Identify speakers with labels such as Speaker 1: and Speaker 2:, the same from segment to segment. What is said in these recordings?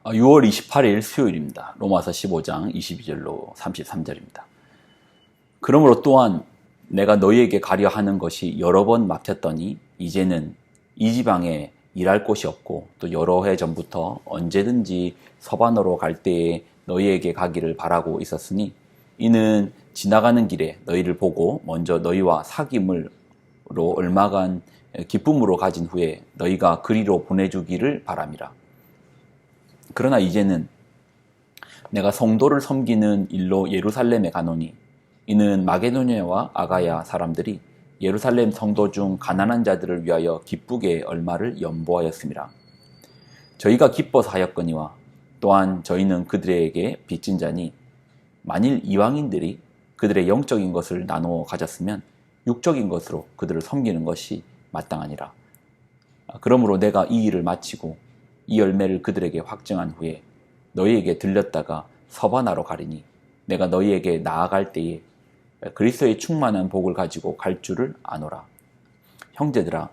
Speaker 1: 6월 28일 수요일입니다. 로마서 15장 22절로 33절입니다. 그러므로 또한 내가 너희에게 가려 하는 것이 여러 번 막혔더니 이제는 이 지방에 일할 곳이 없고 또 여러 해 전부터 언제든지 서반으로 갈 때에 너희에게 가기를 바라고 있었으니 이는 지나가는 길에 너희를 보고 먼저 너희와 사귐으로 얼마간 기쁨으로 가진 후에 너희가 그리로 보내주기를 바람이라. 그러나 이제는 내가 성도를 섬기는 일로 예루살렘에 가노니 이는 마게도냐와 아가야 사람들이 예루살렘 성도 중 가난한 자들을 위하여 기쁘게 얼마를 연보하였음이라. 저희가 기뻐서 하였거니와 또한 저희는 그들에게 빚진 자니 만일 이방인들이 그들의 영적인 것을 나누어 가졌으면 육적인 것으로 그들을 섬기는 것이 마땅하니라. 그러므로 내가 이 일을 마치고 이 열매를 그들에게 확증한 후에 너희에게 들렸다가 서바나로 가리니 내가 너희에게 나아갈 때에 그리스도의 충만한 복을 가지고 갈 줄을 아노라. 형제들아,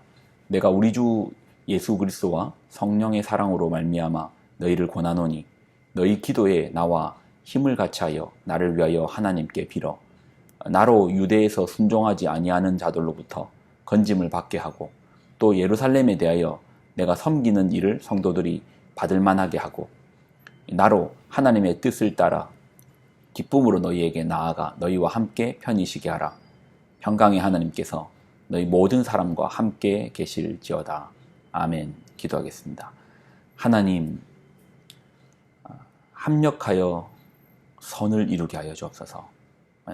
Speaker 1: 내가 우리 주 예수 그리스도와 성령의 사랑으로 말미암아 너희를 권하노니 너희 기도에 나와 힘을 같이하여 나를 위하여 하나님께 빌어 나로 유대에서 순종하지 아니하는 자들로부터 건짐을 받게 하고 또 예루살렘에 대하여 내가 섬기는 일을 성도들이 받을 만하게 하고 나로 하나님의 뜻을 따라 기쁨으로 너희에게 나아가 너희와 함께 편히 쉬게 하라. 평강의 하나님께서 너희 모든 사람과 함께 계실지어다. 아멘. 기도하겠습니다. 하나님, 합력하여 선을 이루게 하여 주옵소서.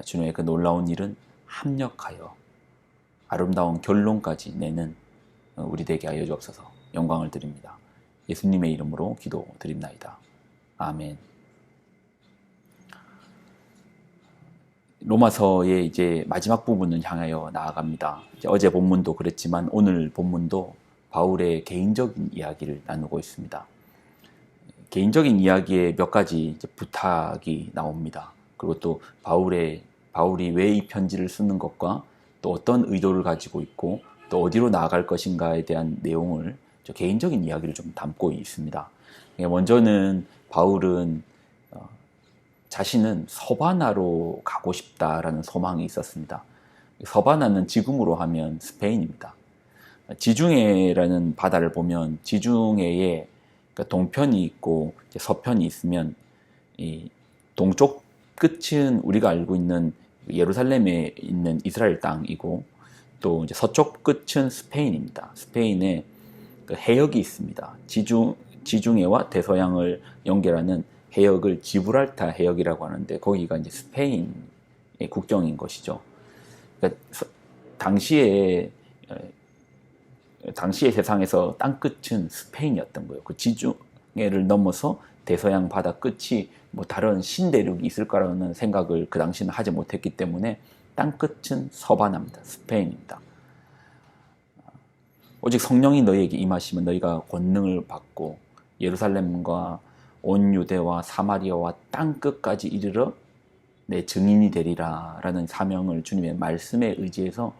Speaker 1: 주님의 그 놀라운 일은 합력하여 아름다운 결론까지 내는 우리 되게 하여 주옵소서. 영광을 드립니다. 예수님의 이름으로 기도드립나이다. 아멘. 로마서의 이제 마지막 부분을 향하여 나아갑니다. 어제 본문도 그랬지만 오늘 본문도 바울의 개인적인 이야기를 나누고 있습니다. 개인적인 이야기에 몇 가지 이제 부탁이 나옵니다. 그리고 또 바울이 왜 이 편지를 쓰는 것과 또 어떤 의도를 가지고 있고 또 어디로 나아갈 것인가에 대한 내용을 개인적인 이야기를 좀 담고 있습니다. 먼저는 바울은 자신은 서바나로 가고 싶다라는 소망이 있었습니다. 서바나는 지금으로 하면 스페인입니다. 지중해라는 바다를 보면 지중해에 동편이 있고 서편이 있으면 이 동쪽 끝은 우리가 알고 있는 예루살렘에 있는 이스라엘 땅이고 또 이제 서쪽 끝은 스페인입니다. 스페인에 그 해역이 있습니다. 지중해와 대서양을 연결하는 해역을 지브랄타 해역이라고 하는데 거기가 이제 스페인의 국경인 것이죠. 그러니까 당시에 세상에서 땅 끝은 스페인이었던 거예요. 그 지중해를 넘어서 대서양 바다 끝이 뭐 다른 신대륙이 있을 거라는 생각을 그 당시는 하지 못했기 때문에 땅 끝은 서바나입니다. 스페인입니다. 오직 성령이 너희에게 임하시면 너희가 권능을 받고 예루살렘과 온 유대와 사마리아와 땅 끝까지 이르러 내 증인이 되리라 라는 사명을 주님의 말씀에 의지해서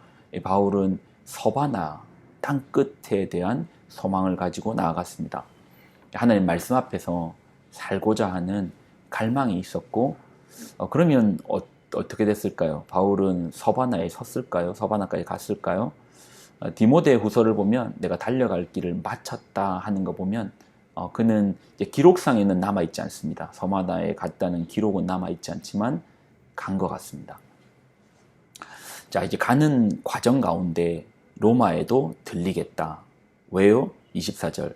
Speaker 1: 바울은 서바나 땅 끝에 대한 소망을 가지고 나아갔습니다. 하나님 말씀 앞에서 살고자 하는 갈망이 있었고 그러면 어떻게 됐을까요? 바울은 서바나에 섰을까요? 서바나까지 갔을까요? 디모데 후서를 보면 내가 달려갈 길을 마쳤다 하는 거 보면 그는 이제 기록상에는 남아있지 않습니다. 서바나에 갔다는 기록은 남아있지 않지만 간 것 같습니다. 자, 이제 가는 과정 가운데 로마에도 들리겠다. 왜요? 24절.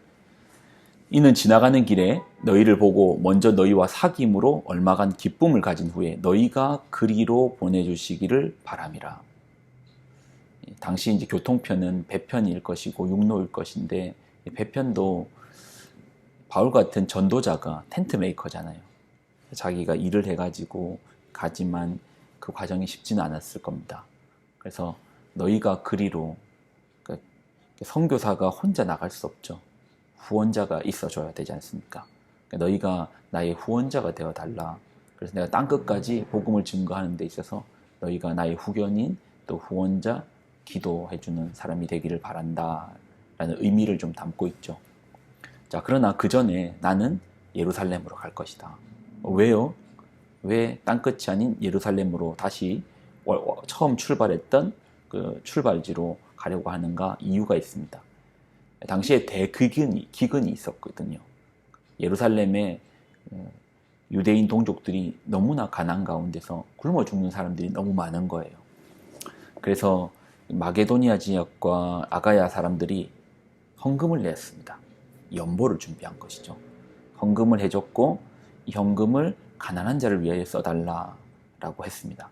Speaker 1: 이는 지나가는 길에 너희를 보고 먼저 너희와 사귐으로 얼마간 기쁨을 가진 후에 너희가 그리로 보내주시기를 바람이라. 당시 이제 교통편은 배편일 것이고 육로일 것인데 배편도 바울 같은 전도자가 텐트 메이커잖아요. 자기가 일을 해가지고 가지만 그 과정이 쉽지는 않았을 겁니다. 그래서 너희가 그리로 선교사가 혼자 나갈 수 없죠. 후원자가 있어줘야 되지 않습니까? 너희가 나의 후원자가 되어달라. 그래서 내가 땅끝까지 복음을 증거하는 데 있어서 너희가 나의 후견인 또 후원자 기도해주는 사람이 되기를 바란다 라는 의미를 좀 담고 있죠. 자, 그러나 그 전에 나는 예루살렘으로 갈 것이다. 왜요? 왜 땅끝이 아닌 예루살렘으로 다시 처음 출발했던 그 출발지로 가려고 하는가? 이유가 있습니다. 당시에 기근이 있었거든요. 예루살렘에 유대인 동족들이 너무나 가난 가운데서 굶어 죽는 사람들이 너무 많은 거예요. 그래서 마게도니아 지역과 아가야 사람들이 헌금을 냈습니다. 연보를 준비한 것이죠. 헌금을 해줬고 이 헌금을 가난한 자를 위하여 써달라라고 했습니다.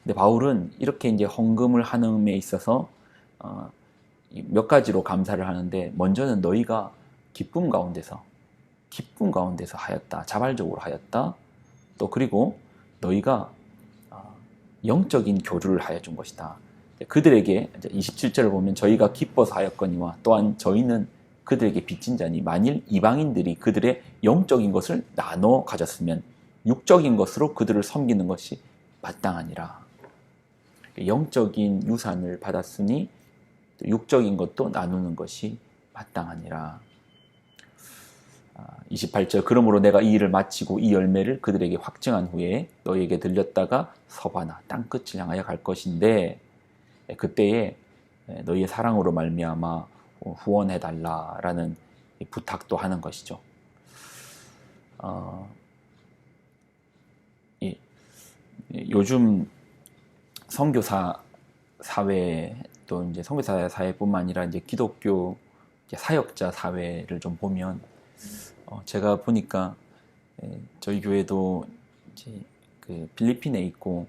Speaker 1: 근데 바울은 이렇게 이제 헌금을 하는 데 있어서 몇 가지로 감사를 하는데, 먼저는 너희가 기쁨 가운데서 하였다. 자발적으로 하였다. 또 그리고 너희가 영적인 교류를 하여 준 것이다. 그들에게 27절을 보면 저희가 기뻐서 하였거니와 또한 저희는 그들에게 빚진 자니 만일 이방인들이 그들의 영적인 것을 나눠 가졌으면 육적인 것으로 그들을 섬기는 것이 마땅하니라. 영적인 유산을 받았으니 육적인 것도 나누는 것이 마땅하니라. 28절 그러므로 내가 이 일을 마치고 이 열매를 그들에게 확증한 후에 너희에게 들렸다가 서바나 땅끝을 향하여 갈 것인데 그때에 너희의 사랑으로 말미암아 후원해달라라는 부탁도 하는 것이죠. 요즘 선교사 사회, 또 이제 선교사 사회뿐만 아니라 이제 기독교 사역자 사회를 좀 보면 제가 보니까 저희 교회도 이제 그 필리핀에 있고,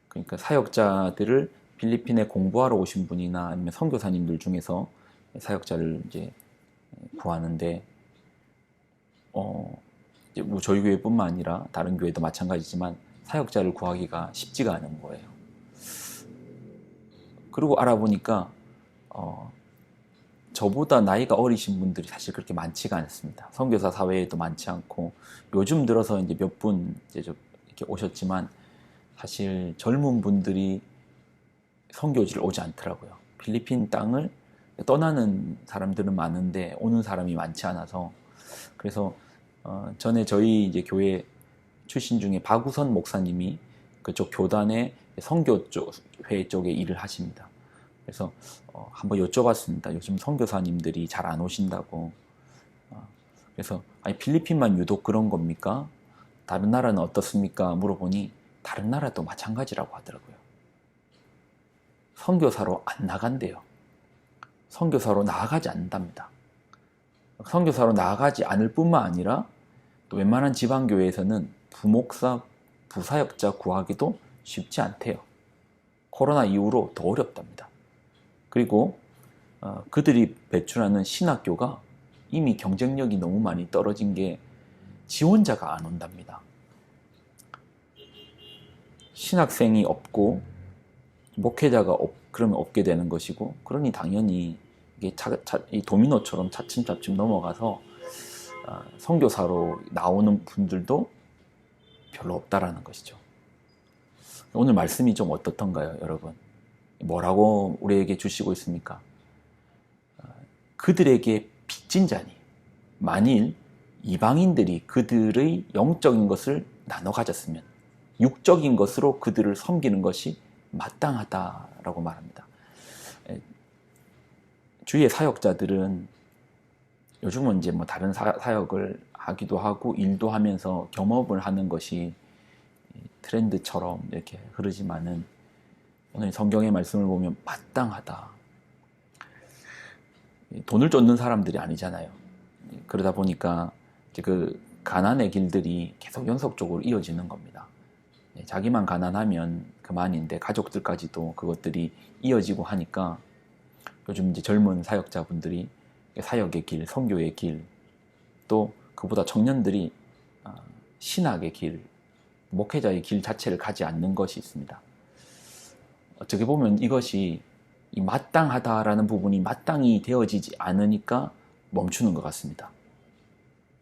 Speaker 1: 그러니까 사역자들을 필리핀에 공부하러 오신 분이나 아니면 선교사님들 중에서 사역자를 이제 구하는데 이제 뭐 저희 교회뿐만 아니라 다른 교회도 마찬가지지만 사역자를 구하기가 쉽지가 않은 거예요. 그리고 알아보니까 저보다 나이가 어리신 분들이 사실 그렇게 많지가 않습니다. 선교사 사회에도 많지 않고, 요즘 들어서 이제 몇 분 이제 이렇게 오셨지만 사실 젊은 분들이 선교지를 오지 않더라고요. 필리핀 땅을 떠나는 사람들은 많은데 오는 사람이 많지 않아서, 그래서 전에 저희 이제 교회 출신 중에 박우선 목사님이 그쪽 교단의 선교회 쪽에 일을 하십니다. 그래서 한번 여쭤봤습니다. 요즘 선교사님들이 잘 안 오신다고. 그래서 아니 필리핀만 유독 그런 겁니까? 다른 나라는 어떻습니까? 물어보니 다른 나라도 마찬가지라고 하더라고요. 선교사로 안 나간대요. 선교사로 나아가지 않는답니다. 선교사로 나아가지 않을 뿐만 아니라 또 웬만한 지방교회에서는 부목사, 부사역자 구하기도 쉽지 않대요. 코로나 이후로 더 어렵답니다. 그리고 그들이 배출하는 신학교가 이미 경쟁력이 너무 많이 떨어진 게 지원자가 안 온답니다. 신학생이 없고 목회자가 그러면 없게 되는 것이고, 그러니 당연히 이게 이 도미노처럼 차츰차츰 넘어가서 선교사로 나오는 분들도 별로 없다라는 것이죠. 오늘 말씀이 좀 어떻던가요, 여러분? 뭐라고 우리에게 주시고 있습니까? 그들에게 빚진 자니 만일 이방인들이 그들의 영적인 것을 나눠 가졌으면 육적인 것으로 그들을 섬기는 것이 마땅하다라고 말합니다. 주위의 사역자들은 요즘은 이제 뭐 다른 사역을 하기도 하고 일도 하면서 겸업을 하는 것이 트렌드처럼 이렇게 흐르지만은 오늘 성경의 말씀을 보면 마땅하다. 돈을 쫓는 사람들이 아니잖아요. 그러다 보니까 이제 그 가난의 길들이 계속 연속적으로 이어지는 겁니다. 자기만 가난하면 그만인데 가족들까지도 그것들이 이어지고 하니까 요즘 이제 젊은 사역자분들이 사역의 길, 선교의 길, 또 그보다 청년들이 신학의 길, 목회자의 길 자체를 가지 않는 것이 있습니다. 어떻게 보면 이것이 이 마땅하다라는 부분이 마땅히 되어지지 않으니까 멈추는 것 같습니다.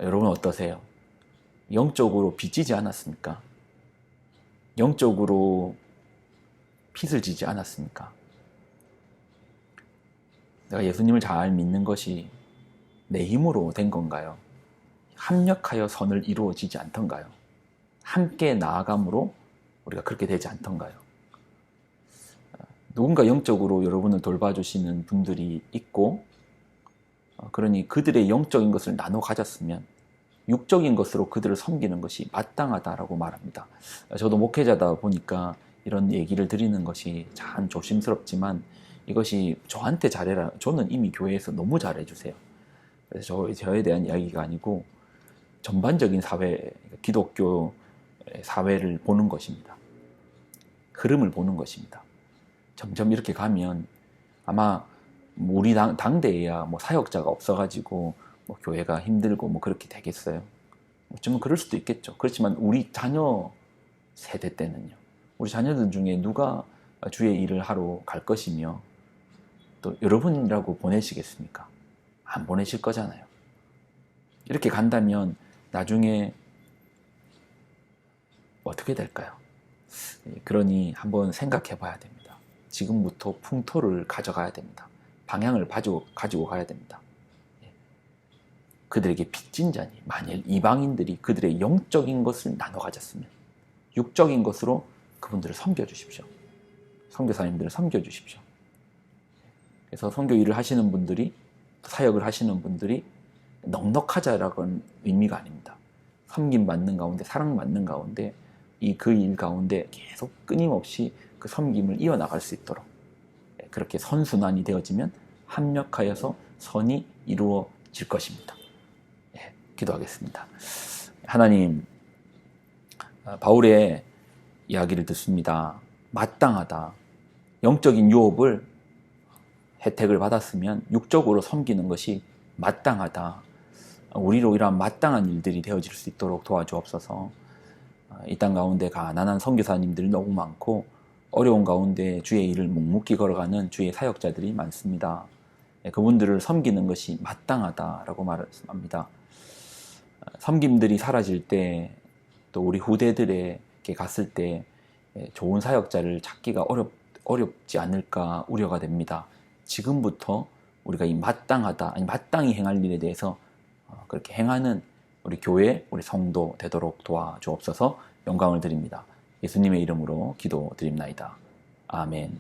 Speaker 1: 여러분 어떠세요? 영적으로 빚지지 않았습니까? 영적으로 핏을 지지 않았습니까? 내가 예수님을 잘 믿는 것이 내 힘으로 된 건가요? 합력하여 선을 이루어지지 않던가요? 함께 나아감으로 우리가 그렇게 되지 않던가요? 누군가 영적으로 여러분을 돌봐주시는 분들이 있고, 그러니 그들의 영적인 것을 나눠 가졌으면 육적인 것으로 그들을 섬기는 것이 마땅하다라고 말합니다. 저도 목회자다 보니까 이런 얘기를 드리는 것이 참 조심스럽지만, 이것이 저한테 잘해라. 저는 이미 교회에서 너무 잘해주세요. 그래서 저에 대한 이야기가 아니고 전반적인 사회, 기독교 사회를 보는 것입니다. 흐름을 보는 것입니다. 점점 이렇게 가면 아마 우리 당대에야 뭐 사역자가 없어가지고 뭐 교회가 힘들고 뭐 그렇게 되겠어요. 어쩌면 그럴 수도 있겠죠. 그렇지만 우리 자녀 세대 때는요, 우리 자녀들 중에 누가 주의 일을 하러 갈 것이며 또 여러분이라고 보내시겠습니까? 안 보내실 거잖아요. 이렇게 간다면 나중에 어떻게 될까요? 그러니 한번 생각해 봐야 됩니다. 지금부터 풍토를 가져가야 됩니다. 방향을 가지고 가야 됩니다. 그들에게 빚진 자니 만일 이방인들이 그들의 영적인 것을 나눠 가졌으면 육적인 것으로 그분들을 섬겨주십시오. 선교사님들을 섬겨주십시오. 그래서 선교 일을 하시는 분들이, 사역을 하시는 분들이 넉넉하자라는 의미가 아닙니다. 섬김받는 가운데, 사랑받는 가운데, 그 일 가운데 계속 끊임없이 그 섬김을 이어나갈 수 있도록 그렇게 선순환이 되어지면 합력하여서 선이 이루어질 것입니다. 기도하겠습니다. 하나님, 바울의 이야기를 듣습니다. 마땅하다. 영적인 유업을 혜택을 받았으면 육적으로 섬기는 것이 마땅하다. 우리로 이러한 마땅한 일들이 되어질 수 있도록 도와주옵소서. 이 땅 가운데 가난한 선교사님들이 너무 많고 어려운 가운데 주의 일을 묵묵히 걸어가는 주의 사역자들이 많습니다. 그분들을 섬기는 것이 마땅하다라고 말합니다. 섬김들이 사라질 때, 또 우리 후대들에게 갔을 때 좋은 사역자를 찾기가 어렵지 않을까 우려가 됩니다. 지금부터 우리가 이 마땅하다, 아니 마땅히 행할 일에 대해서 그렇게 행하는 우리 교회, 우리 성도 되도록 도와주옵소서. 영광을 드립니다. 예수님의 이름으로 기도드립나이다. 아멘.